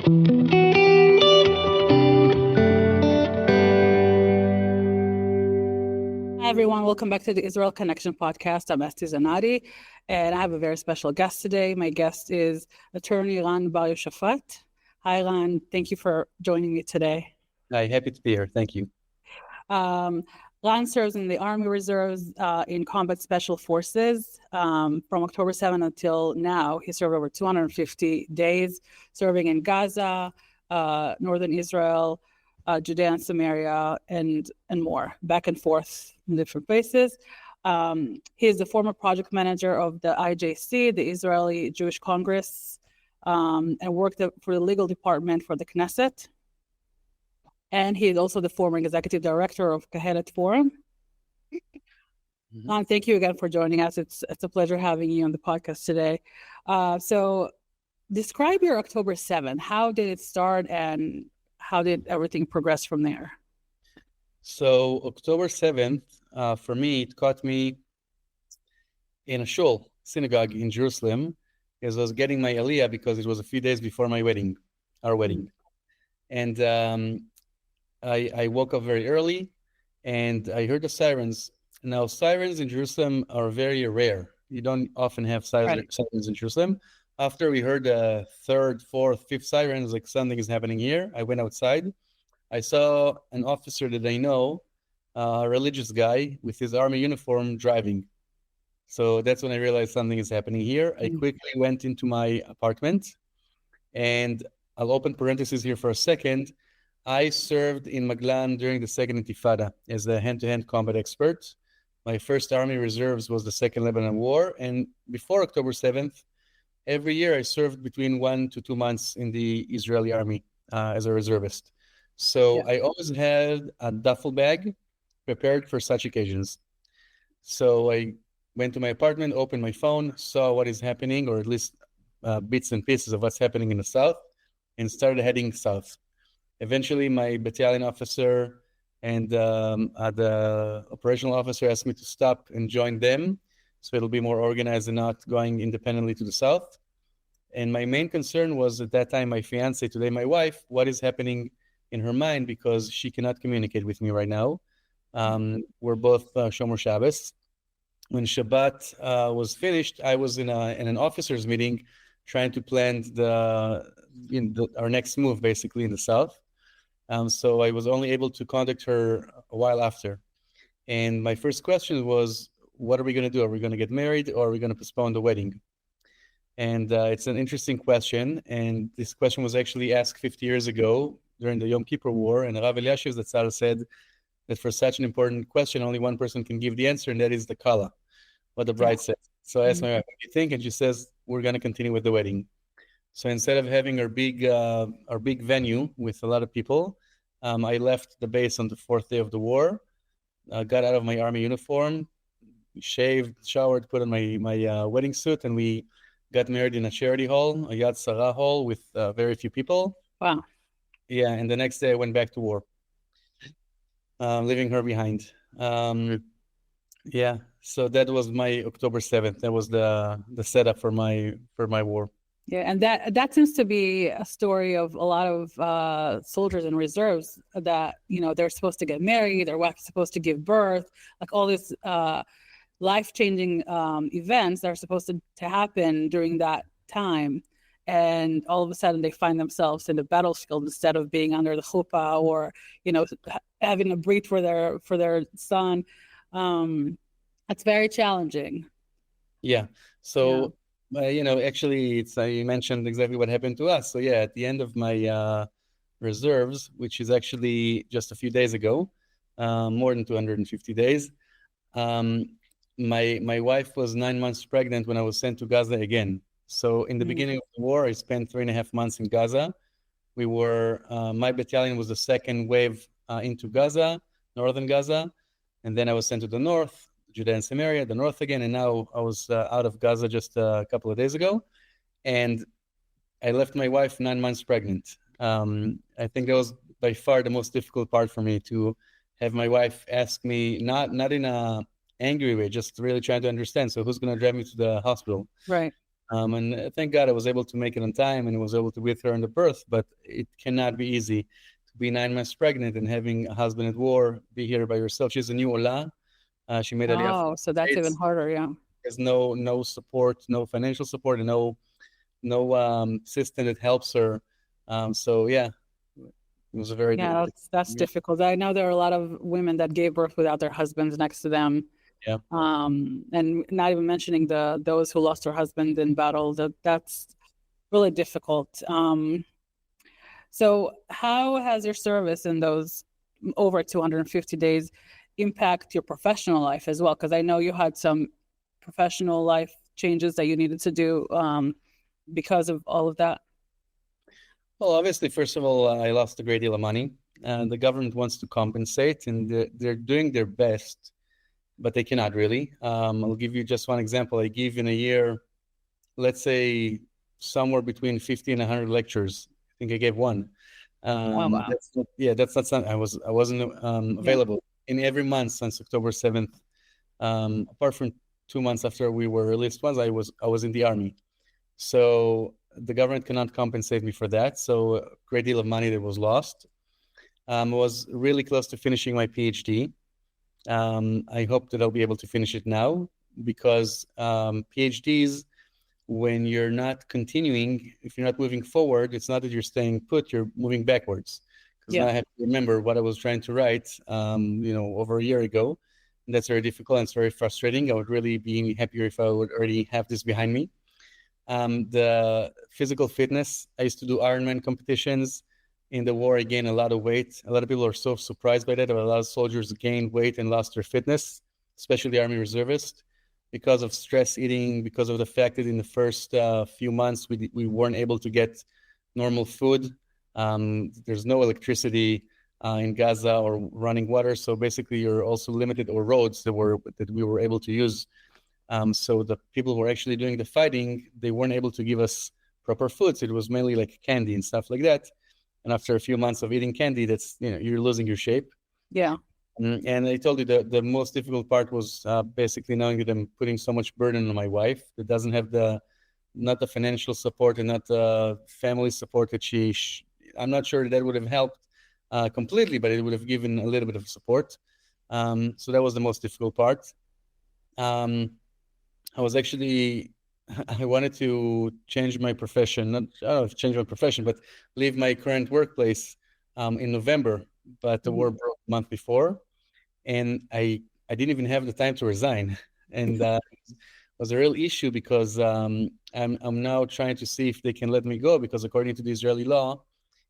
Hi, everyone. Welcome back to the Israel Connection podcast. I'm Esti Zenati, and I have a very special guest today. My guest is attorney Ran Bar-Yoshafat. Hi, Ran. Thank you for joining me today. Hi, happy to be here. Thank you. Ran serves in the Army Reserves in Combat Special Forces. From October 7 until now, he served over 250 days, serving in Gaza, northern Israel, Judea and Samaria, and more, back and forth in different places. He is the former project manager of the IJC, the Israeli Jewish Congress, and worked for the legal department for the Knesset. And he is also the former executive director of Kahelet Forum. Thank you again for joining us. It's a pleasure having you on the podcast today. So describe your October 7th. How did it start and how did everything progress from there? So October 7th, for me, it caught me in a shul, synagogue in Jerusalem, as I was getting my aliyah because it was a few days before our wedding. And I woke up very early and I heard the sirens. Now, sirens in Jerusalem are very rare. You don't often have sirens in Jerusalem. After we heard the third, fourth, fifth sirens, like something is happening here, I went outside. I saw an officer that I know, a religious guy with his army uniform driving. So that's when I realized something is happening here. I quickly went into my apartment, and I'll open parentheses here for a second. I served in Maglan during the Second Intifada as a hand-to-hand combat expert. My first Army Reserves was the Second Lebanon War, and before October 7th, every year I served between 1 to 2 months in the Israeli army as a reservist. So I always had a duffel bag prepared for such occasions. So I went to my apartment, opened my phone, saw what is happening, or at least bits and pieces of what's happening in the south, and started heading south. Eventually, my battalion officer and the operational officer asked me to stop and join them, so it'll be more organized and not going independently to the south. And my main concern was at that time, my fiance, today my wife, what is happening in her mind, because she cannot communicate with me right now. We're both Shomer Shabbos. When Shabbat was finished, I was in an officers meeting trying to plan our next move, basically, in the south. So I was only able to contact her a while after. And my first question was, what are we going to do? Are we going to get married, or are we going to postpone the wedding? And it's an interesting question. And this question was actually asked 50 years ago during the Yom Kippur War. And Rav Eliashiv Zatzal said that for such an important question, only one person can give the answer, and that is the Kala, what the bride says. So I asked my wife, what do you think? And she says, we're going to continue with the wedding. So instead of having our big venue with a lot of people, I left the base on the fourth day of the war, got out of my army uniform, shaved, showered, put on my wedding suit, and we got married in a charity hall, a Yad Sarah hall with very few people. Wow. Yeah, and the next day I went back to war, leaving her behind. Yeah, so that was my October 7th. That was the setup for my war. Yeah, and that seems to be a story of a lot of soldiers and reserves that, they're supposed to get married, they're supposed to give birth, like all these life-changing events that are supposed to happen during that time. And all of a sudden they find themselves in the battlefield instead of being under the chuppah or, having a brit for their son. That's very challenging. Yeah. So... actually, you mentioned exactly what happened to us. So yeah, at the end of my reserves, which is actually just a few days ago, more than 250 days, my wife was 9 months pregnant when I was sent to Gaza again. So in the beginning of the war, I spent 3.5 months in Gaza. My battalion was the second wave into Gaza, northern Gaza, and then I was sent to the north, Judea and Samaria, the north again, and now I was out of Gaza just a couple of days ago, and I left my wife 9 months pregnant. I think that was by far the most difficult part for me, to have my wife ask me, not in a angry way, just really trying to understand. So who's going to drive me to the hospital? Right. And thank God I was able to make it on time and was able to be with her in the birth, but it cannot be easy to be 9 months pregnant and having a husband at war, be here by yourself. She's a new Ola. She made Aliyah from Oh, so the that's even States. harder. Yeah. There's no support, no financial support, and no system that helps her. So yeah, it was a very Yeah, that's yeah, difficult. I know there are a lot of women that gave birth without their husbands next to them. yeah. And not even mentioning those who lost their husband in battle. That's really difficult. So how has your service in those over 250 days impact your professional life as well? Because I know you had some professional life changes that you needed to do because of all of that. Well, obviously, first of all, I lost a great deal of money. The government wants to compensate, and they're doing their best, but they cannot really. I'll give you just one example. I give in a year, let's say, somewhere between 50 and 100 lectures. I think I gave one. Oh, wow. That's not something I wasn't Yeah. available in every month since October 7th. Apart from 2 months after we were released, once I was in the army. So the government cannot compensate me for that. So a great deal of money that was lost. I was really close to finishing my PhD. I hope that I'll be able to finish it now because PhDs, when you're not continuing, if you're not moving forward, it's not that you're staying put, you're moving backwards. Because Yeah. now I have to remember what I was trying to write, over a year ago. And that's very difficult and it's very frustrating. I would really be happier if I would already have this behind me. The physical fitness, I used to do Ironman competitions. In the war, I gained a lot of weight. A lot of people are so surprised by that. A lot of soldiers gained weight and lost their fitness, especially the Army reservists, because of stress eating, because of the fact that in the first few months, we weren't able to get normal food. There's no electricity in Gaza or running water. So basically, you're also limited, or roads that we were able to use. So the people who were actually doing the fighting, they weren't able to give us proper foods. It was mainly like candy and stuff like that. And after a few months of eating candy, you're losing your shape. Yeah. And I told you the most difficult part was basically knowing that I'm putting so much burden on my wife that doesn't have not the financial support and not the family support that I'm not sure that would have helped completely, but it would have given a little bit of support. So that was the most difficult part. I was actually, I wanted to change my profession, not, I don't know if change my profession, but leave my current workplace in November, but the war broke a month before, and I didn't even have the time to resign, and it was a real issue because I'm now trying to see if they can let me go because according to the Israeli law,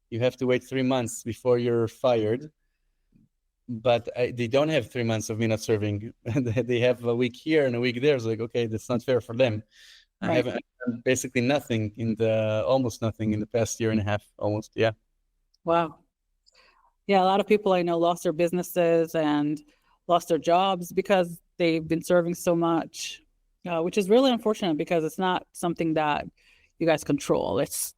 you have to wait 3 months before you're fired. But they don't have 3 months of me not serving. They have a week here and a week there. It's like, okay, that's not fair for them. I Right. haven't done basically nothing almost nothing in the past year and a half, almost. Yeah. Wow. Yeah, a lot of people I know lost their businesses and lost their jobs because they've been serving so much, which is really unfortunate because it's not something that you guys control. It's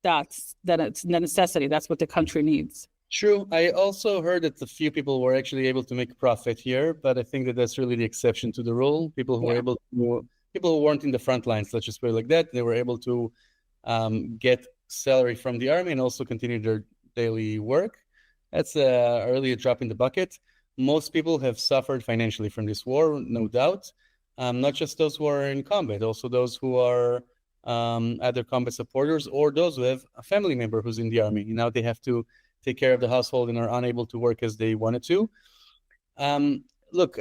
the necessity. That's what the country needs. True. I also heard that a few people were actually able to make profit here, but I think that that's really the exception to the rule. People who were people who weren't in the front lines, let's just put it like that, they were able to get salary from the army and also continue their daily work. That's really a drop in the bucket. Most people have suffered financially from this war, no doubt. Not just those who are in combat, also those who are either combat supporters or those who have a family member who's in the army. Now they have to take care of the household and are unable to work as they wanted to. Look,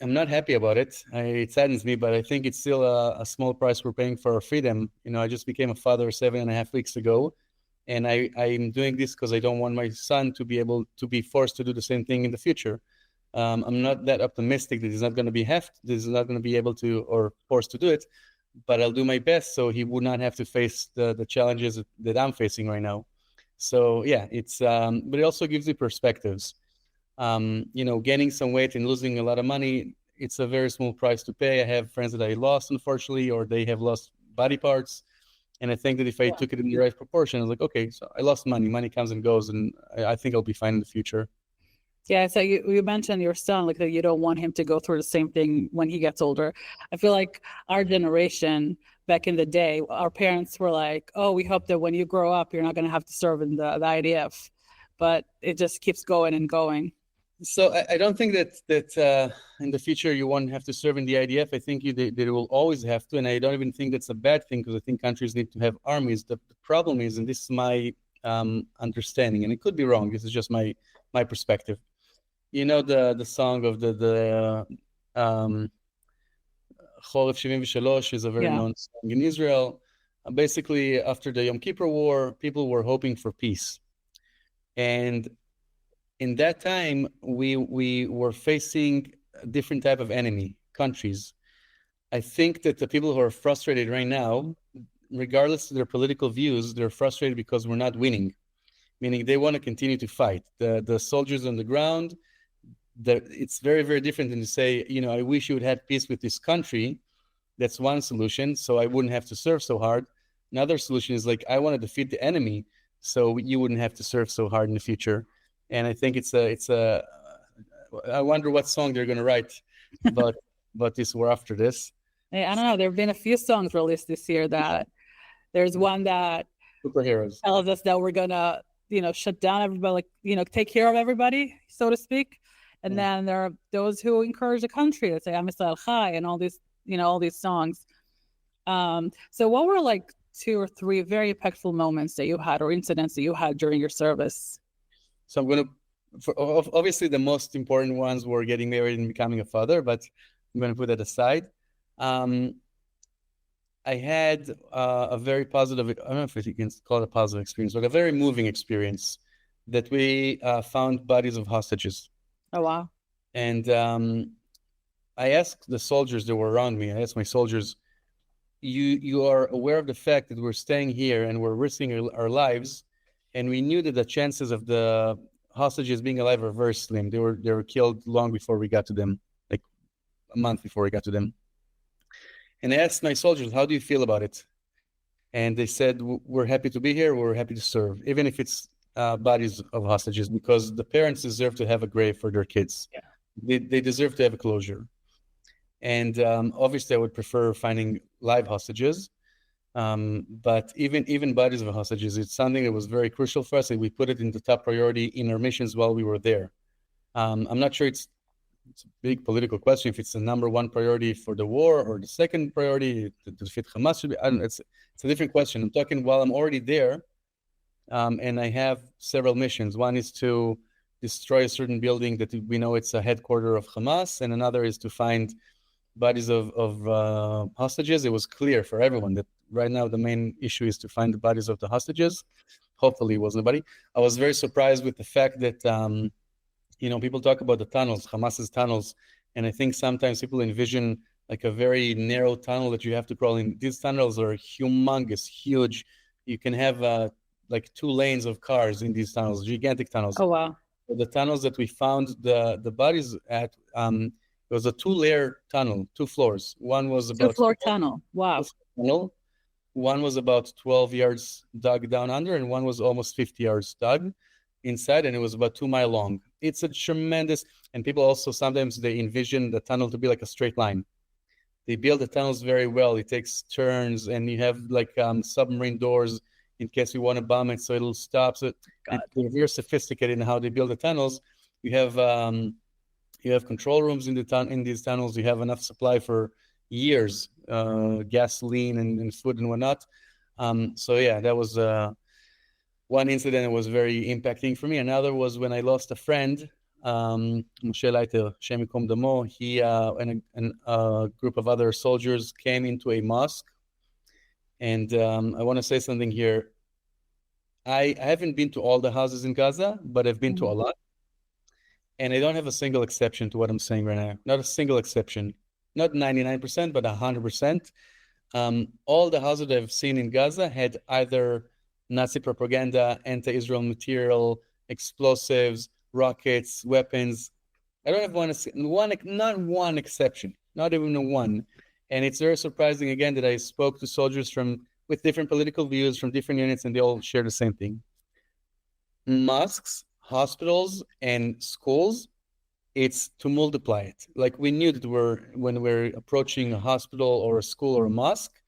I'm not happy about it. It saddens me, but I think it's still a small price we're paying for our freedom. I just became a father 7.5 weeks ago, and I'm doing this because I don't want my son to be able to be forced to do the same thing in the future. I'm not that optimistic that he's not going to be able to or forced to do it, but I'll do my best so he would not have to face the challenges that I'm facing right now. So yeah, it's but it also gives you perspectives. Gaining some weight and losing a lot of money, it's a very small price to pay. I have friends that I lost, unfortunately, or they have lost body parts. And I think that if I took it in the right proportion, I was like, okay, so I lost money. Money comes and goes, and I think I'll be fine in the future. Yeah, so you mentioned your son, like that you don't want him to go through the same thing when he gets older. I feel like our generation back in the day, our parents were like, "Oh, we hope that when you grow up, you're not going to have to serve in the IDF," but it just keeps going and going. So I don't think that in the future you won't have to serve in the IDF. I think they will always have to, and I don't even think that's a bad thing because I think countries need to have armies. The problem is, and this is my understanding, and it could be wrong. This is just my perspective. You know the song of the Choref 73 is a very Yeah. known song in Israel. Basically, after the Yom Kippur War, people were hoping for peace, and in that time, we were facing a different type of enemy, countries. I think that the people who are frustrated right now, regardless of their political views, they're frustrated because we're not winning, meaning they want to continue to fight. The soldiers on the ground, it's very, very different than to say, I wish you would have peace with this country. That's one solution, so I wouldn't have to serve so hard. Another solution is like, I want to defeat the enemy, so you wouldn't have to serve so hard in the future. And I think I wonder what song they're going to write about this war after this. I don't know. There have been a few songs released this year that there's one that Superheroes tells us that we're gonna, shut down everybody, like, take care of everybody, so to speak. And then there are those who encourage the country that say Am Yisrael Chai and all these songs. So what were like 2 or 3 very impactful moments that you had or incidents that you had during your service? So I'm going to, obviously the most important ones were getting married and becoming a father, but I'm going to put that aside. I had a very positive, I don't know if you can call it a positive experience, but a very moving experience that we found bodies of hostages. Oh, wow. And I asked the soldiers that were around me, I asked my soldiers, you are aware of the fact that we're staying here and we're risking our lives, and we knew that the chances of the hostages being alive are very slim. They were killed long before we got to them, like a month before we got to them. And I asked my soldiers, how do you feel about it? And they said, we're happy to be here. We're happy to serve, even if it's bodies of hostages, because the parents deserve to have a grave for their kids. Yeah. They deserve to have a closure. And obviously, I would prefer finding live hostages. But even bodies of hostages, it's something that was very crucial for us, and we put it in the top priority in our missions while we were there. I'm not sure it's a big political question if it's the number one priority for the war or the second priority to defeat Hamas. Should be, I don't know, it's a different question. I'm talking while I'm already there, and I have several missions. One is to destroy a certain building that we know it's a headquarters of Hamas, and another is to find bodies of hostages. It was clear for everyone that right now the main issue is to find the bodies of the hostages. Hopefully it was nobody. I was very surprised with the fact that people talk about the tunnels, Hamas's tunnels, and I think sometimes people envision like a very narrow tunnel that you have to crawl in. These tunnels are humongous, huge. You can have like 2 lanes of cars in these tunnels, gigantic tunnels. Oh, wow. The tunnels that we found the bodies at, it was a 2-layer tunnel, 2 floors. One was about 2-floor tunnel. Wow. One was about 12 yards dug down under, and one was almost 50 yards dug inside, and it was about 2 miles long. It's a tremendous, and people also sometimes they envision the tunnel to be like a straight line. They build the tunnels very well. It takes turns, and you have like submarine doors in case you want to bomb it, so it'll stop. So they're very sophisticated in how they build the tunnels. You have control rooms in these tunnels. You have enough supply for years, gasoline and food and whatnot. So yeah, that was one incident that was very impacting for me. Another was when I lost a friend, Moshe Leiter, Shem Yikom Damo. He and a group of other soldiers came into a mosque. And I want to say something here. I haven't been to all the houses in Gaza, but I've been to a lot. And I don't have a single exception to what I'm saying right now. Not a single exception. Not 99%, but 100%. All the houses that I've seen in Gaza had either Nazi propaganda, anti-Israel material, explosives, rockets, weapons. I don't have not one exception, not even one. And it's very surprising, again, that I spoke to soldiers with different political views from different units, and they all share the same thing. Mosques, hospitals and schools, it's to multiply it. Like we knew that when we're approaching a hospital or a school or a mosque,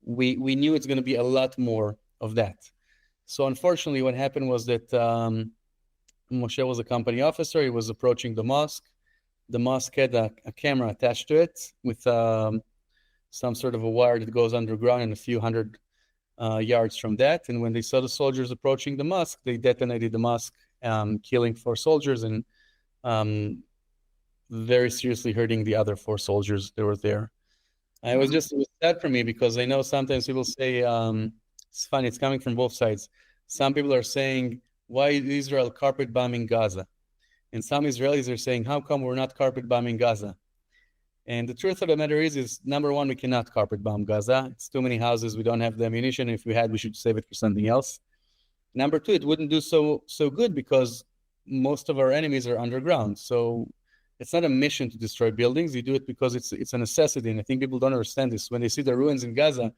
we knew it's going to be a lot more of that. So unfortunately, what happened was that Moshe was a company officer. He was approaching the mosque. The mosque had a camera attached to it with some sort of a wire that goes underground and a few hundred yards from that. And when they saw the soldiers approaching the mosque, they detonated the mosque, killing 4 soldiers and very seriously hurting the other 4 soldiers that were there. It was sad for me because I know sometimes people say, it's funny, it's coming from both sides. Some people are saying, why is Israel carpet bombing Gaza? And some Israelis are saying, how come we're not carpet bombing Gaza? And the truth of the matter is number one, we cannot carpet bomb Gaza. It's too many houses. We don't have the ammunition. If we had, we should save it for something else. Number two, it wouldn't do so good because most of our enemies are underground. So it's not a mission to destroy buildings. You do it because it's a necessity. And I think people don't understand this. When they see the ruins in Gaza,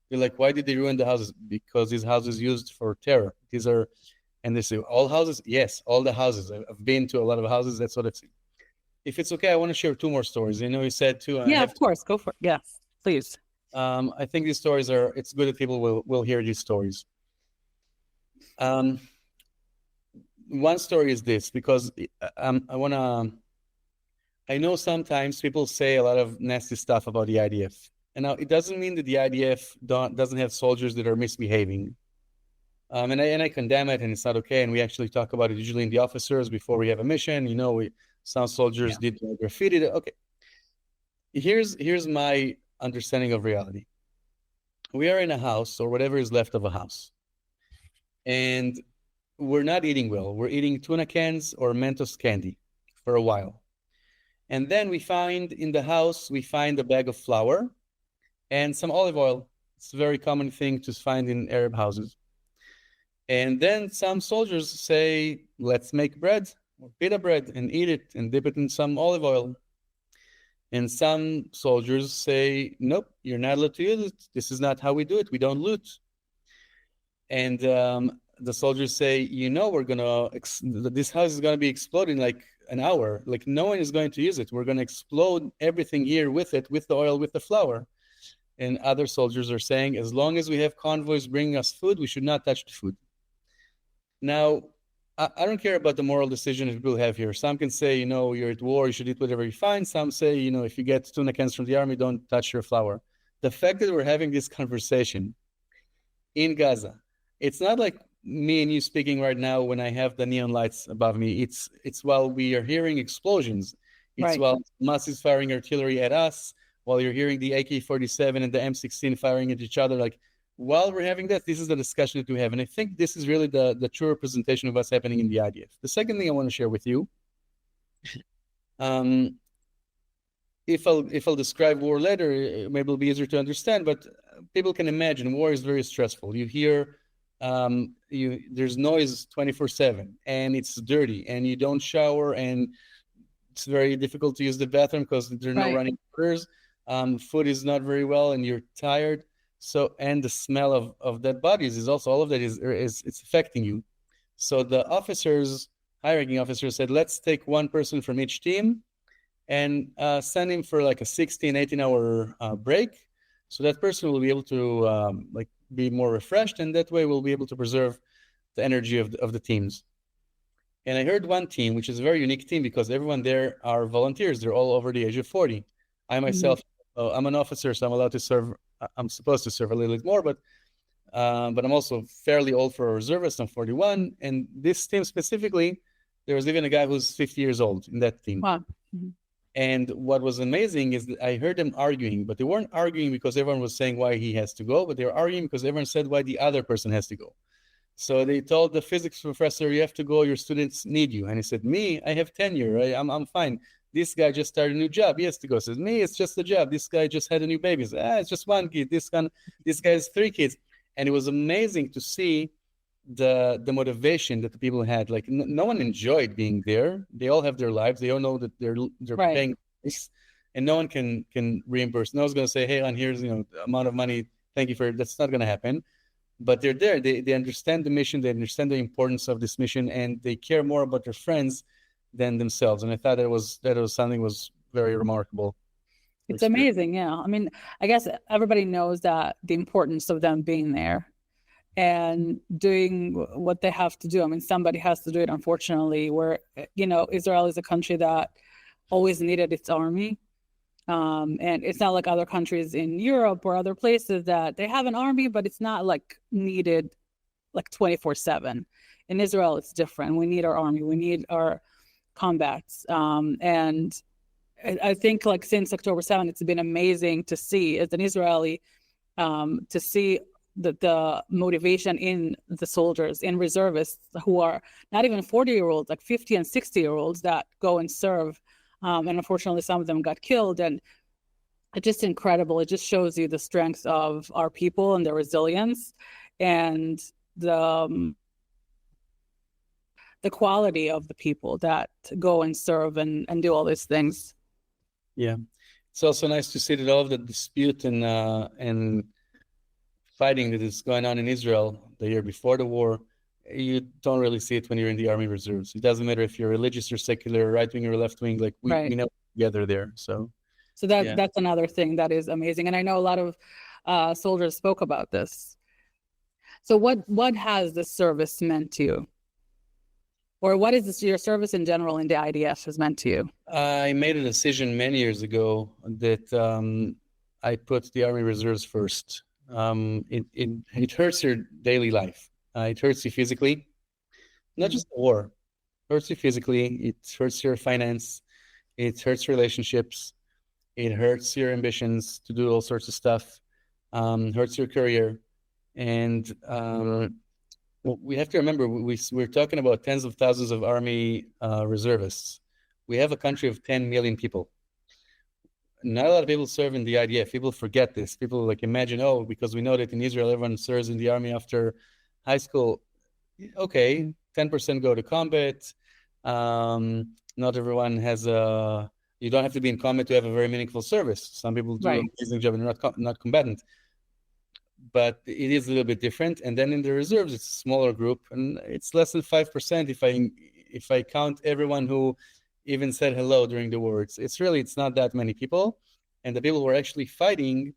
they're like, why did they ruin the houses? Because these houses used for terror. And they say, all houses? Yes, all the houses. I've been to a lot of houses. That's what I've seen. If it's okay, I want to share 2 more stories. I know you said 2. Yeah, of course. Go for it. Yes, please. I think these stories it's good that people will hear these stories. One story is this, because I know sometimes people say a lot of nasty stuff about the IDF. And now it doesn't mean that the IDF doesn't have soldiers that are misbehaving. And I condemn it, and it's not okay. And we actually talk about it usually in the officers before we have a mission. Some soldiers did graffiti. Okay. Here's my understanding of reality. We are in a house, or whatever is left of a house, and we're not eating well. We're eating tuna cans or Mentos candy for a while. And then we find in the house, a bag of flour and some olive oil. It's a very common thing to find in Arab houses. And then some soldiers say, let's make bread or pita bread and eat it and dip it in some olive oil. And some soldiers say, nope, you're not allowed to use it. This is not how we do it. We don't loot. And the soldiers say, this house is going to be exploding like an hour. Like no one is going to use it. We're going to explode everything here with it, with the oil, with the flour. And other soldiers are saying, as long as we have convoys bringing us food, we should not touch the food. Now, I don't care about the moral decision that people have here. Some can say, you're at war, you should eat whatever you find. Some say, if you get tuna cans from the army, don't touch your flour. The fact that we're having this conversation in Gaza, it's not like me and you speaking right now when I have the neon lights above me. It's while we are hearing explosions. It's right. While Hamas is firing artillery at us, while you're hearing the AK-47 and the M16 firing at each other. Like, while we're having that, this is the discussion that we have. And I think this is really the true representation of what's happening in the IDF. The second thing I want to share with you, if I'll describe war later, maybe it'll be easier to understand, but people can imagine war is very stressful. You hear, there's noise 24/7 and it's dirty and you don't shower and it's very difficult to use the bathroom because there are no running waters. Food is not very well and you're tired. So, and the smell of dead bodies is also, all of that is it's affecting you. So the high-ranking officers said, let's take one person from each team and send him for like a 16, 18-hour break. So that person will be able to be more refreshed, and that way we'll be able to preserve the energy of the teams. And I heard one team, which is a very unique team because everyone there are volunteers. They're all over the age of 40. I myself, I'm an officer, so I'm allowed to serve. I'm supposed to serve a little bit more, but I'm also fairly old for a reservist. I'm 41. And this team specifically, there was even a guy who's 50 years old in that team. Wow. Mm-hmm. And what was amazing is that I heard them arguing, but they weren't arguing because everyone was saying why he has to go, but they were arguing because everyone said why the other person has to go. So they told the physics professor, you have to go, your students need you. And he said, me, I have tenure, right? I'm fine. This guy just started a new job. He has to go. Says, me, it's just a job. This guy just had a new baby. Says, it's just one kid. This guy has 3 kids. And it was amazing to see the motivation that the people had. Like no one enjoyed being there. They all have their lives. They all know that they're paying this, and no one can reimburse. No one's going to say, hey, Ran, here's the amount of money. Thank you for it. That's not going to happen. but they're there. They understand the mission. They understand the importance of this mission, and they care more about their friends than themselves. And I thought that was something was very remarkable. It's amazing. Yeah. I mean, I guess everybody knows that the importance of them being there and doing what they have to do. I mean, somebody has to do it, unfortunately, where, Israel is a country that always needed its army. And it's not like other countries in Europe or other places that they have an army, but it's not like needed like 24/7. In Israel, it's different. We need our army. We need our combats. And I think like since October 7th, it's been amazing to see as an Israeli, to see the motivation in the soldiers, in reservists who are not even 40-year-olds, like 50 and 60-year-olds that go and serve. And unfortunately, some of them got killed. And it's just incredible. It just shows you the strength of our people and their resilience and the quality of the people that go and serve and do all these things. Yeah. It's also nice to see that all of the dispute and fighting that is going on in Israel the year before the war, you don't really see it when you're in the Army Reserves. It doesn't matter if you're religious or secular, right wing or left wing, like we know together there. So that's another thing that is amazing. And I know a lot of soldiers spoke about this. So what has this service meant to you? Or what is your service in general in the IDF has meant to you? I made a decision many years ago that I put the Army Reserves first. It hurts your daily life. It hurts you physically, not just the war. It hurts you physically. It hurts your finance. It hurts relationships. It hurts your ambitions to do all sorts of stuff. Hurts your career. And we have to remember, we're talking about tens of thousands of Army reservists. We have a country of 10 million people. Not a lot of people serve in the IDF. People forget this. People like imagine, because we know that in Israel, everyone serves in the army after high school. Okay, 10% go to combat. Not everyone has you don't have to be in combat to have a very meaningful service. Some people do an amazing job and not combatant. But it is a little bit different. And then in the reserves, it's a smaller group, and it's less than 5% if I count everyone who even said hello during the war. It's not that many people. And the people who are actually fighting,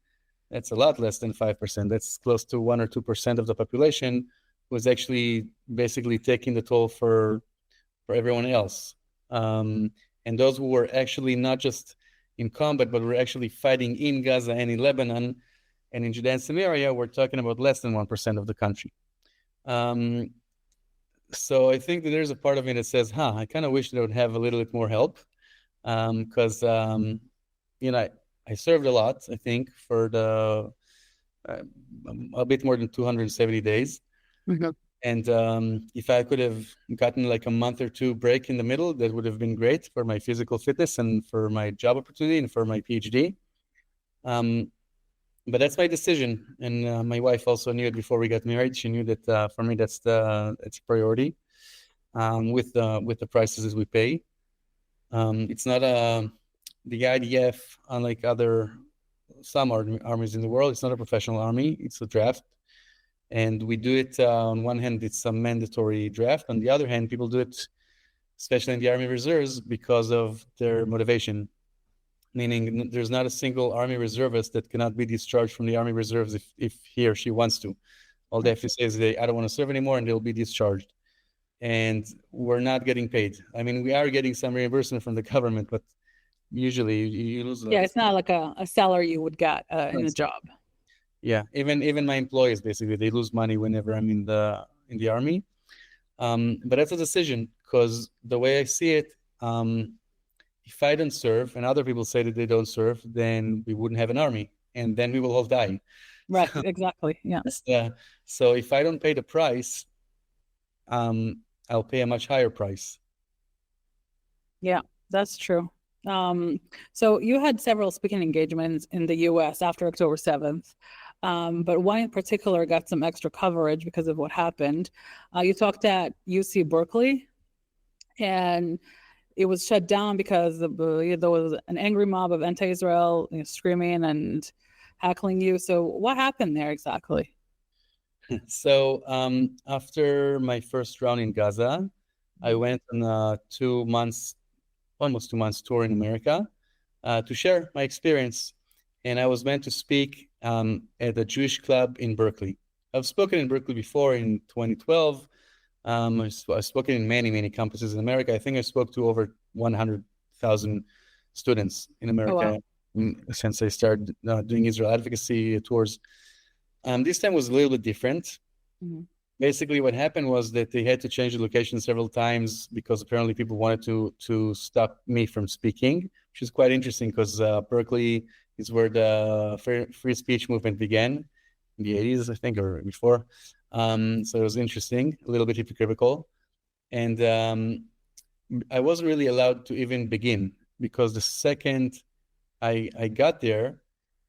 that's a lot less than 5%. That's close to 1 or 2% of the population was actually basically taking the toll for everyone else. And those who were actually not just in combat, but were actually fighting in Gaza and in Lebanon and in Judea Samaria, we're talking about less than 1% of the country. So I think that there's a part of me that says, I kind of wish they would have a little bit more help. Because, I served a lot, I think, for a bit more than 270 days. Mm-hmm. And if I could have gotten like a month or two break in the middle, that would have been great for my physical fitness and for my job opportunity and for my PhD. But that's my decision. And my wife also knew it before we got married. She knew that for me, it's a priority with the prices as we pay. It's not the IDF, unlike some armies in the world, it's not a professional army. It's a draft. And we do it, on one hand, it's a mandatory draft. On the other hand, people do it, especially in the Army Reserves, because of their motivation. Meaning there's not a single Army reservist that cannot be discharged from the Army Reserves if he or she wants to. All they have to say is I don't want to serve anymore, and they'll be discharged. And we're not getting paid. I mean, we are getting some reimbursement from the government, but usually you lose. It's not like a salary you would get in a job. Yeah, even my employees, basically, they lose money whenever I'm in the Army. But that's a decision, because the way I see it, if I don't serve and other people say that they don't serve, then we wouldn't have an army, and then we will all die. Right, exactly. Yeah. So if I don't pay the price, I'll pay a much higher price. Yeah, that's true. So you had several speaking engagements in the U.S. after October 7th, but one in particular got some extra coverage because of what happened. You talked at UC Berkeley, and it was shut down because there was an angry mob of anti-Israel screaming and heckling you. So what happened there exactly? So after my first round in Gaza, I went on a 2 months, almost 2 months tour in America to share my experience. And I was meant to speak at a Jewish club in Berkeley. I've spoken in Berkeley before in 2012. I've spoken in many, many campuses in America. I think I spoke to over 100,000 students in America since I started doing Israel advocacy tours. This time was a little bit different. Mm-hmm. Basically, what happened was that they had to change the location several times because apparently people wanted to stop me from speaking, which is quite interesting because Berkeley is where the free speech movement began in the 80s, I think, or before. So it was interesting, a little bit hypocritical. And I wasn't really allowed to even begin because the second I got there,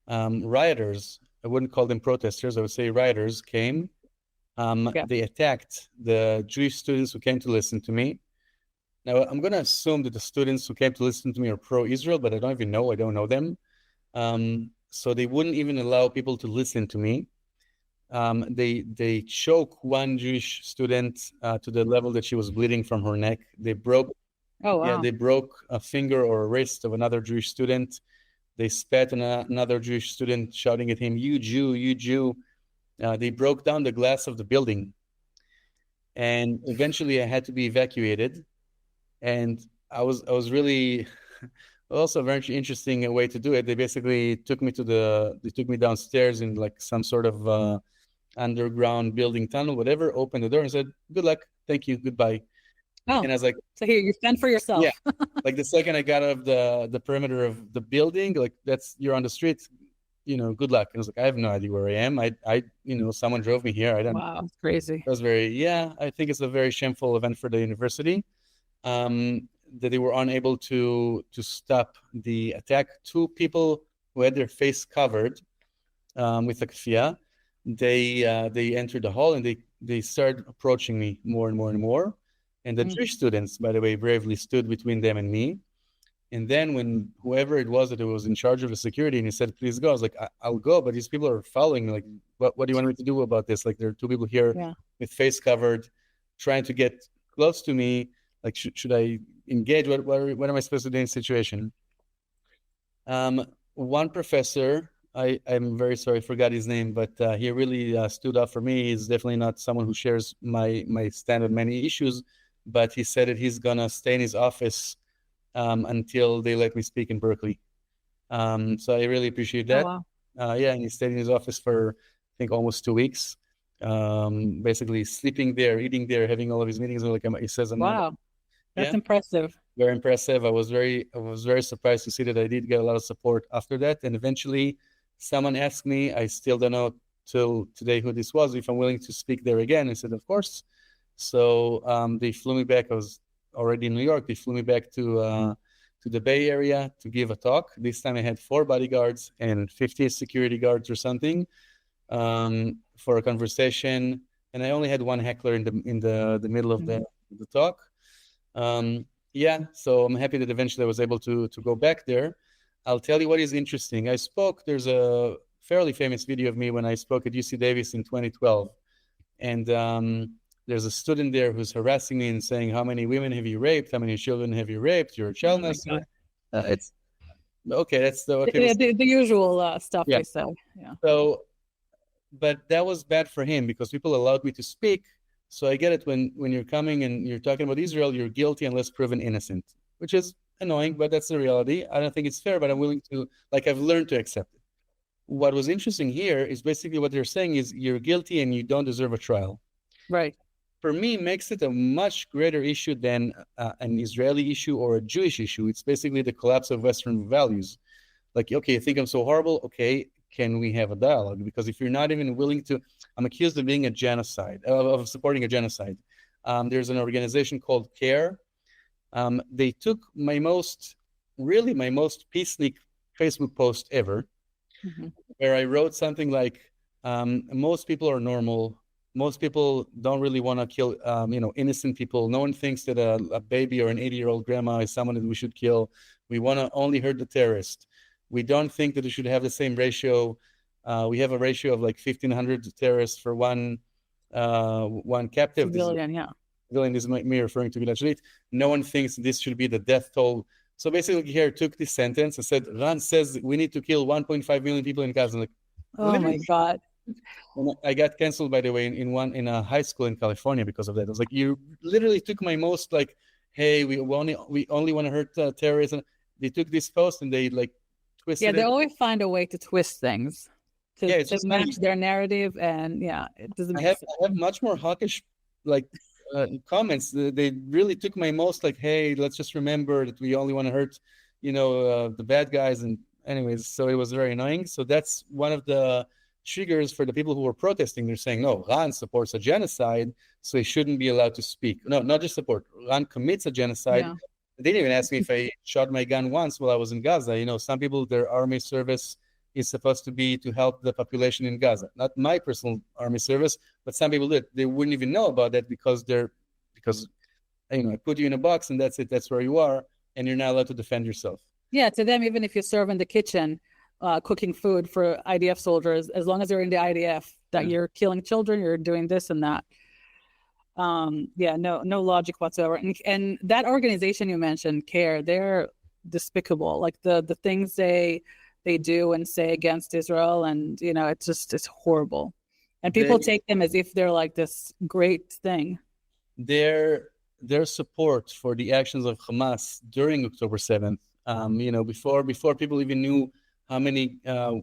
rioters, I wouldn't call them protesters, I would say rioters came. They attacked the Jewish students who came to listen to me. Now, I'm going to assume that the students who came to listen to me are pro-Israel, but I don't even know. I don't know them. So they wouldn't even allow people to listen to me. They choked one Jewish student to the level that she was bleeding from her neck. They broke, they broke a finger or a wrist of another Jewish student. They spat on another Jewish student, shouting at him, "You Jew, you Jew." They broke down the glass of the building. And eventually I had to be evacuated. And I was really also a very interesting way to do it. They basically took me downstairs in like some sort of underground building tunnel, whatever, opened the door and said, "Good luck. Thank you. Goodbye." Oh, and I was like, so here you fend for yourself. Yeah. Like the second I got out of the perimeter of the building, like you're on the street, good luck. And I was like, I have no idea where I am. Someone drove me here. I don't. Wow, it's crazy. It was I think it's a very shameful event for the university. That they were unable to stop the attack. Two people who had their face covered with a keffiyeh, they entered the hall and they started approaching me more and more and more. And the Jewish students, by the way, bravely stood between them and me. And then when whoever it was that was in charge of the security, and he said, "Please go," I was like, "I'll go," but these people are following me. Like, what do you want me to do about this? Like, there are two people here with face covered, trying to get close to me. Like, should I engage? What am I supposed to do in this situation? One professor, I'm very sorry, I forgot his name, but he really stood up for me. He's definitely not someone who shares my stand on many issues, but he said that he's gonna stay in his office until they let me speak in Berkeley. So I really appreciate that. Oh, wow. And he stayed in his office for, I think, almost 2 weeks, basically sleeping there, eating there, having all of his meetings. Like he says, wow, that's impressive. Very impressive. I was very surprised to see that I did get a lot of support after that. And eventually someone asked me, I still don't know till today who this was, if I'm willing to speak there again. I said, of course. So they flew me back. I was already in New York. They flew me back to the Bay Area to give a talk. This time I had 4 bodyguards and 50 security guards or something for a conversation. And I only had one heckler in the middle of the talk. So I'm happy that eventually I was able to go back there. I'll tell you what is interesting. There's a fairly famous video of me when I spoke at UC Davis in 2012. And there's a student there who's harassing me and saying, "How many women have you raped? How many children have you raped? You're a child molester." It's okay. That's the usual stuff they say. Yeah. So, but that was bad for him because people allowed me to speak. So I get it when you're coming and you're talking about Israel, you're guilty unless proven innocent, which is annoying, but that's the reality. I don't think it's fair, but I'm willing to, I've learned to accept it. What was interesting here is basically what they're saying is you're guilty and you don't deserve a trial. Right. For me, makes it a much greater issue than an Israeli issue or a Jewish issue. It's basically the collapse of Western values. Like, okay, you think I'm so horrible? Okay, can we have a dialogue? Because if you're not even willing to, I'm accused of being a genocide, of supporting a genocide. There's an organization called CARE. They took my most peace-leak Facebook post ever, where I wrote something like, most people are normal. Most people don't really want to kill, innocent people. No one thinks that a baby or an 80-year-old grandma is someone that we should kill. We want to only hurt the terrorist. We don't think that we should have the same ratio. We have a ratio of like 1,500 terrorists for one one captive. Civilian, yeah. Civilian is me referring to Gilad Shalit. No one thinks this should be the death toll. So basically, here took this sentence and said, Ran says we need to kill 1.5 million people in Gaza. Like, Oh my God. and I got canceled, by the way, in a high school in California because of that. I was like, you literally took my most like, hey, we only want to hurt terrorists. And they took this post and they like twisted Yeah, they it. always find a way to twist things to match their narrative, and yeah, it doesn't make sense. I have much more hawkish like comments. They really took my most like, hey, let's just remember that we only want to hurt, the bad guys. And anyways, so it was very annoying. So that's one of the triggers for the people who were protesting. They're saying, no, Ran supports a genocide, so he shouldn't be allowed to speak. No, not just support. Ran commits a genocide. Yeah. They didn't even ask me if I shot my gun once while I was in Gaza. Some people, their army service is supposed to be to help the population in Gaza. Not my personal army service, but some people did. They wouldn't even know about that because I put you in a box and that's it. That's where you are, and you're not allowed to defend yourself. Yeah, to them, even if you serve in the kitchen, cooking food for IDF soldiers, as long as you're in the IDF, that you're killing children, you're doing this and that. No logic whatsoever. And that organization you mentioned, CARE, they're despicable. Like the things they do and say against Israel, and it's horrible. And people take them as if they're like this great thing. Their support for the actions of Hamas during October 7th, before people even knew how many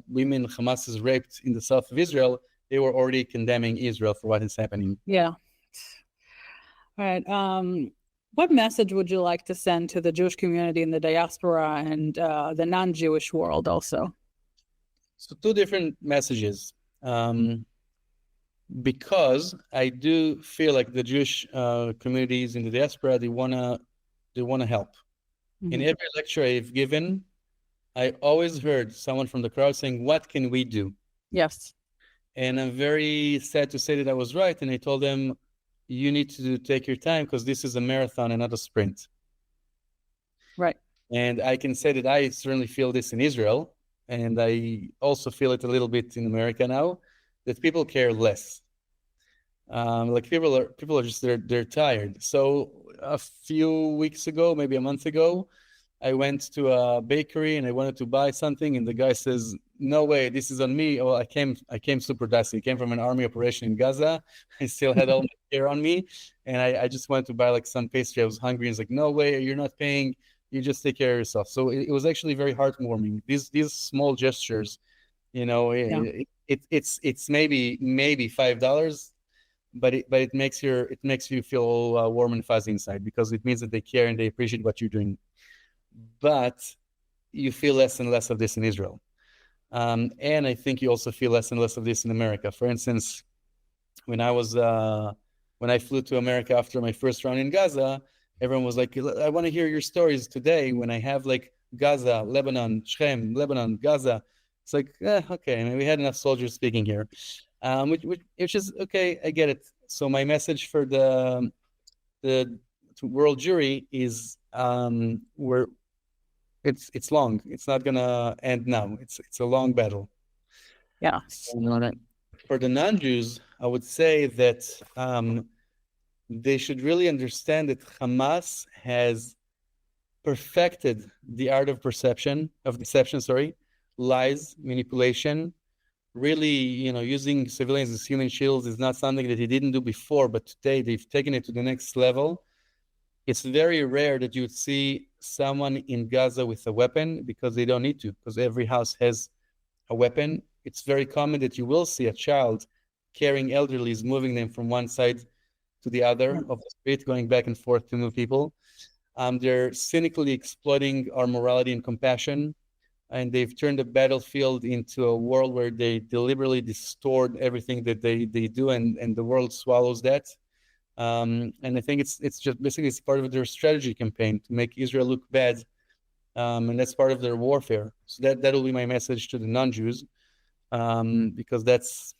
women Hamas has raped in the south of Israel, they were already condemning Israel for what is happening. Yeah. All right. What message would you like to send to the Jewish community in the diaspora and the non-Jewish world also? So two different messages. Because I do feel like the Jewish communities in the diaspora, they wanna help. Mm-hmm. In every lecture I've given, I always heard someone from the crowd saying, "What can we do?" Yes. And I'm very sad to say that I was right. And I told them, you need to take your time because this is a marathon and not a sprint. Right. And I can say that I certainly feel this in Israel. And I also feel it a little bit in America now, that people care less. People are just, they're tired. So a few weeks ago, maybe a month ago, I went to a bakery and I wanted to buy something. And the guy says, no way, this is on me. Well, I came super dusty. I came from an army operation in Gaza. I still had all my gear on me. And I just wanted to buy like some pastry. I was hungry. He's like, no way, you're not paying. You just take care of yourself. So it was actually very heartwarming. These small gestures, it's maybe $5, but it makes you feel warm and fuzzy inside because it means that they care and they appreciate what you're doing. But you feel less and less of this in Israel. And I think you also feel less and less of this in America. For instance, when I flew to America after my first round in Gaza, everyone was like, I want to hear your stories today when I have like Gaza, Lebanon, Shechem, Lebanon, Gaza. It's like, okay, I mean, we had enough soldiers speaking here, which is okay. I get it. So my message for the world jury is it's long. It's not gonna end now. It's a long battle. Yeah. For the non-Jews, I would say that they should really understand that Hamas has perfected the art of deception, lies, manipulation. Really, using civilians as human shields is not something that he didn't do before, but today they've taken it to the next level. It's very rare that you would see someone in Gaza with a weapon because they don't need to, because every house has a weapon. It's very common that you will see a child carrying elderlies, moving them from one side to the other of the street, going back and forth to move people. They're cynically exploiting our morality and compassion, and they've turned the battlefield into a world where they deliberately distort everything that they do, and the world swallows that. And I think it's just basically it's part of their strategy campaign to make Israel look bad, and that's part of their warfare. So that will be my message to the non-Jews, because that's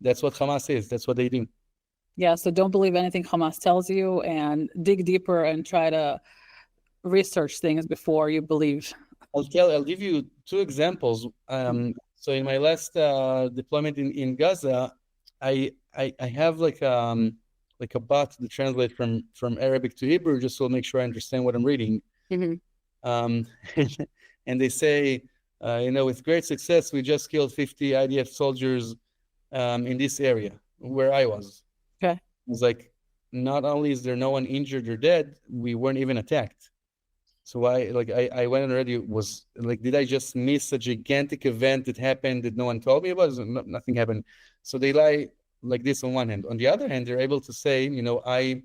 what Hamas is. That's what they do. Yeah, so don't believe anything Hamas tells you, and dig deeper and try to research things before you believe. I'll give you two examples. So in my last deployment in Gaza, I have like a bot to translate from Arabic to Hebrew just to make sure I understand what I'm reading. Um, and they say, with great success, we just killed 50 IDF soldiers in this area where I was. Okay. It was like, not only is there no one injured or dead, we weren't even attacked. So I went and already was like, did I just miss a gigantic event that happened that no one told me about? Nothing happened. So they lie like this on one hand. On the other hand, they're able to say, I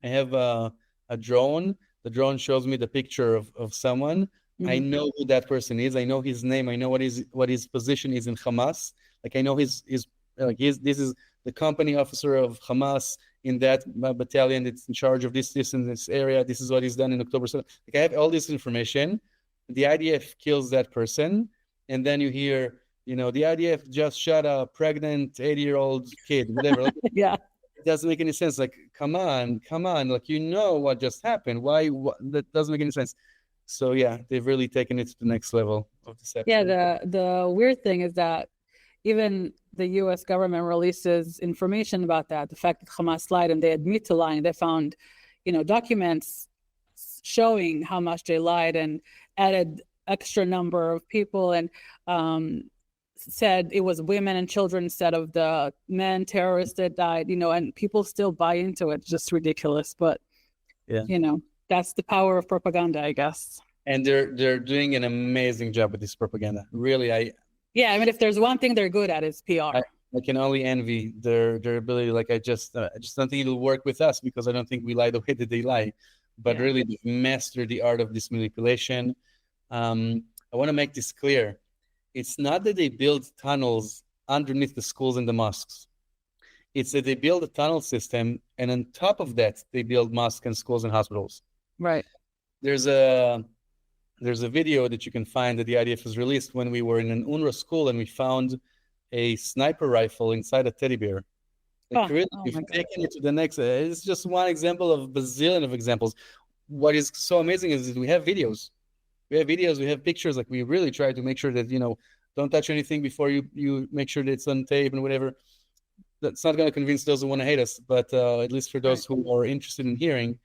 have a drone. The drone shows me the picture of someone. I know who that person is. I know his name. I know what his position is in Hamas. Like I know this is the company officer of Hamas in that battalion that's in charge of this in this area. This is what he's done in October 7th. Like I have all this information. The IDF kills that person, and then you hear, the IDF just shot a pregnant 80-year-old kid, whatever. Like, yeah. It doesn't make any sense. Like, come on. Like, what just happened. Why? That doesn't make any sense. So yeah, they've really taken it to the next level of deception. Yeah, the weird thing is that even the U.S. government releases information about that. The fact that Hamas lied and they admit to lying. They found, documents showing how much they lied and added extra number of people and said it was women and children instead of the men terrorists that died. And people still buy into it. It's just ridiculous. But yeah, that's the power of propaganda, I guess. And they're doing an amazing job with this propaganda. Really, if there's one thing they're good at, it's PR. I can only envy their ability. Like I just don't think it'll work with us because I don't think we lie the way that they lie. But really, they've mastered the art of this manipulation. I want to make this clear. It's not that they build tunnels underneath the schools and the mosques. It's that they build a tunnel system, and on top of that, they build mosques and schools and hospitals. Right. There's a video that you can find that the IDF has released when we were in an UNRWA school and we found a sniper rifle inside a teddy bear. Like we've taken it to the next. It's just one example of bazillion of examples. What is so amazing is that we have videos. We have pictures. Like we really try to make sure that, don't touch anything before you make sure that it's on tape and whatever. That's not going to convince those who want to hate us, but at least for those who are interested in hearing,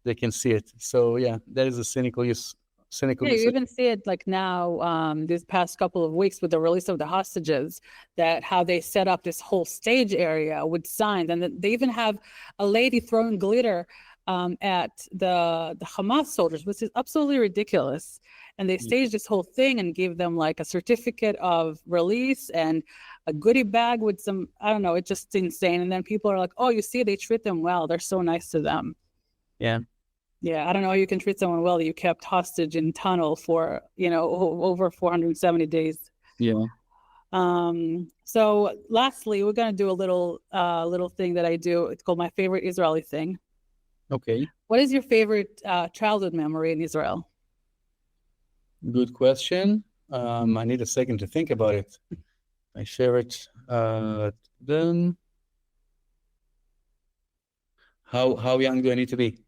they can see it. So yeah, that is a cynical use. You even see it like now, these past couple of weeks with the release of the hostages, that how they set up this whole stage area with signs, and they even have a lady throwing glitter at the Hamas soldiers, which is absolutely ridiculous. And they stage this whole thing and give them like a certificate of release and a goodie bag with some, I don't know, it's just insane. And then people are like, oh, you see, they treat them well. They're so nice to them. Yeah. Yeah, I don't know how you can treat someone well that you kept hostage in tunnel for, over 470 days. Yeah. So lastly, we're going to do a little thing that I do. It's called my favorite Israeli thing. Okay. What is your favorite childhood memory in Israel? Good question. I need a second to think about it. My favorite, then how young do I need to be?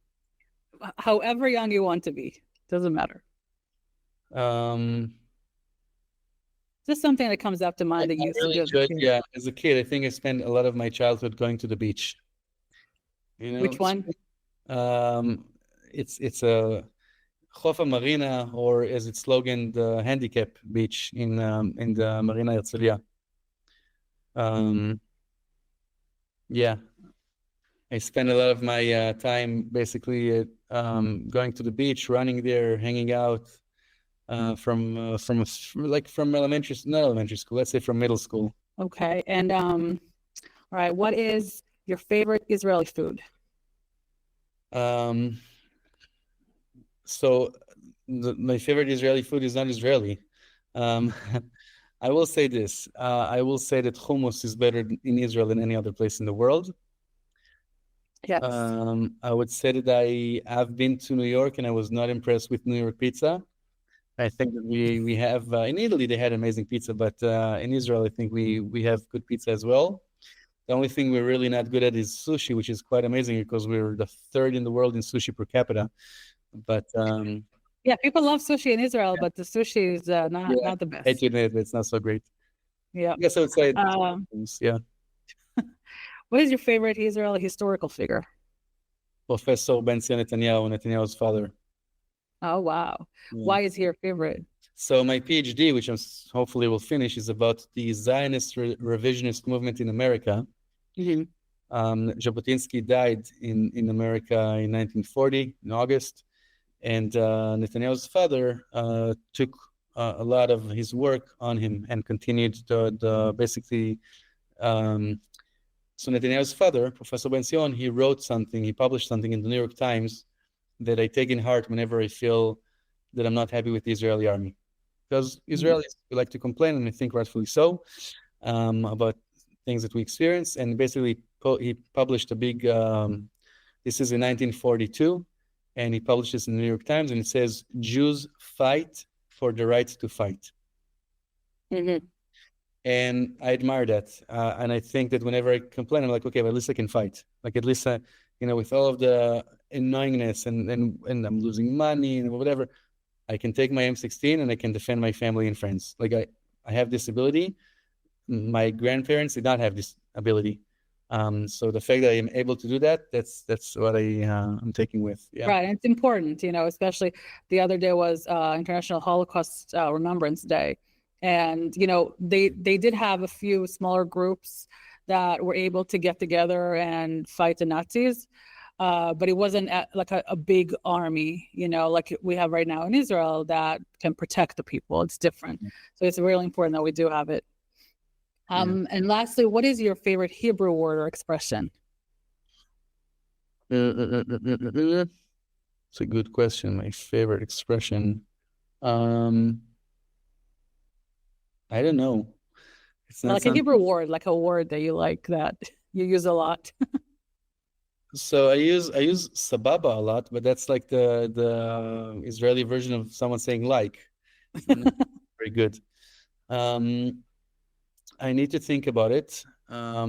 However young you want to be, doesn't matter. Just something that comes up to mind that you really enjoyed. Yeah, as a kid, I think I spent a lot of my childhood going to the beach. Which one? It's a Chofa Marina, or as its slogan, the handicap beach in the Marina Herzliya. Yeah. I spend a lot of my time basically going to the beach, running there, hanging out from elementary, not elementary school, let's say from middle school. Okay. And all right, what is your favorite Israeli food? So my favorite Israeli food is not Israeli. I will say this. I will say that hummus is better in Israel than any other place in the world. Yes. I would say that I've been to New York and I was not impressed with New York pizza. I think that we have in Italy they had amazing pizza, but in Israel I think we have good pizza as well. The only thing we're really not good at is sushi, which is quite amazing because we're the third in the world in sushi per capita. But yeah, people love sushi in Israel, but the sushi is not the best. I hate to admit it, it's not so great. Yeah. I guess I would say yeah. What is your favorite Israeli historical figure? Professor Ben-Zion Netanyahu, Netanyahu's father. Oh, wow. Yeah. Why is he your favorite? So my PhD, which I'm hopefully will finish, is about the Zionist revisionist movement in America. Mm-hmm. Jabotinsky died in America in 1940 in August, and Netanyahu's father took a lot of his work on him and continued the basically. So Netanyahu's father, Professor Ben-Zion, he published something in the New York Times that I take in heart whenever I feel that I'm not happy with the Israeli army. Because Israelis like to complain, and I think rightfully so, about things that we experience. And basically, he published a big, this is in 1942, and he published this in the New York Times, and it says, Jews fight for the right to fight. Mm-hmm. And I admire that. And I think that whenever I complain, I'm like, okay, but at least I can fight. Like, at least, with all of the annoyingness and I'm losing money and whatever, I can take my M16 and I can defend my family and friends. Like, I have this ability. My grandparents did not have this ability. So the fact that I am able to do that, that's what I'm taking with. Yeah. Right. And it's important, especially the other day was International Holocaust Remembrance Day. And, they did have a few smaller groups that were able to get together and fight the Nazis. But it wasn't like a big army, like we have right now in Israel that can protect the people. It's different. So it's really important that we do have it. And lastly, what is your favorite Hebrew word or expression? It's a good question. My favorite expression. I don't know. It's not like a Hebrew word, like a word that you like that you use a lot. So I use sababa a lot, but that's like the Israeli version of someone saying like. It's not very good. I need to think about it. I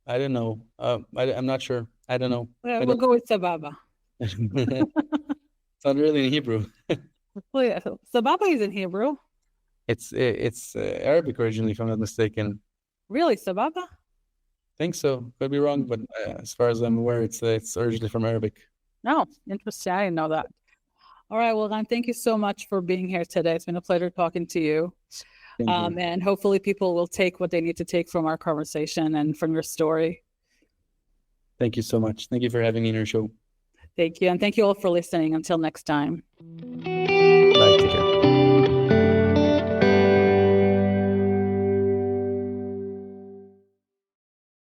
don't know. I'm not sure. I don't know. We'll go with sababa. It's not really in Hebrew. Well, yeah, sababa is in Hebrew. It's Arabic originally, if I'm not mistaken. Really, sababa? Think so. Could be wrong, but as far as I'm aware, it's originally from Arabic. No, interesting. I didn't know that. All right, well, Ran, thank you so much for being here today. It's been a pleasure talking to you. And hopefully people will take what they need to take from our conversation and from your story. Thank you so much. Thank you for having me in your show. Thank you. And thank you all for listening. Until next time.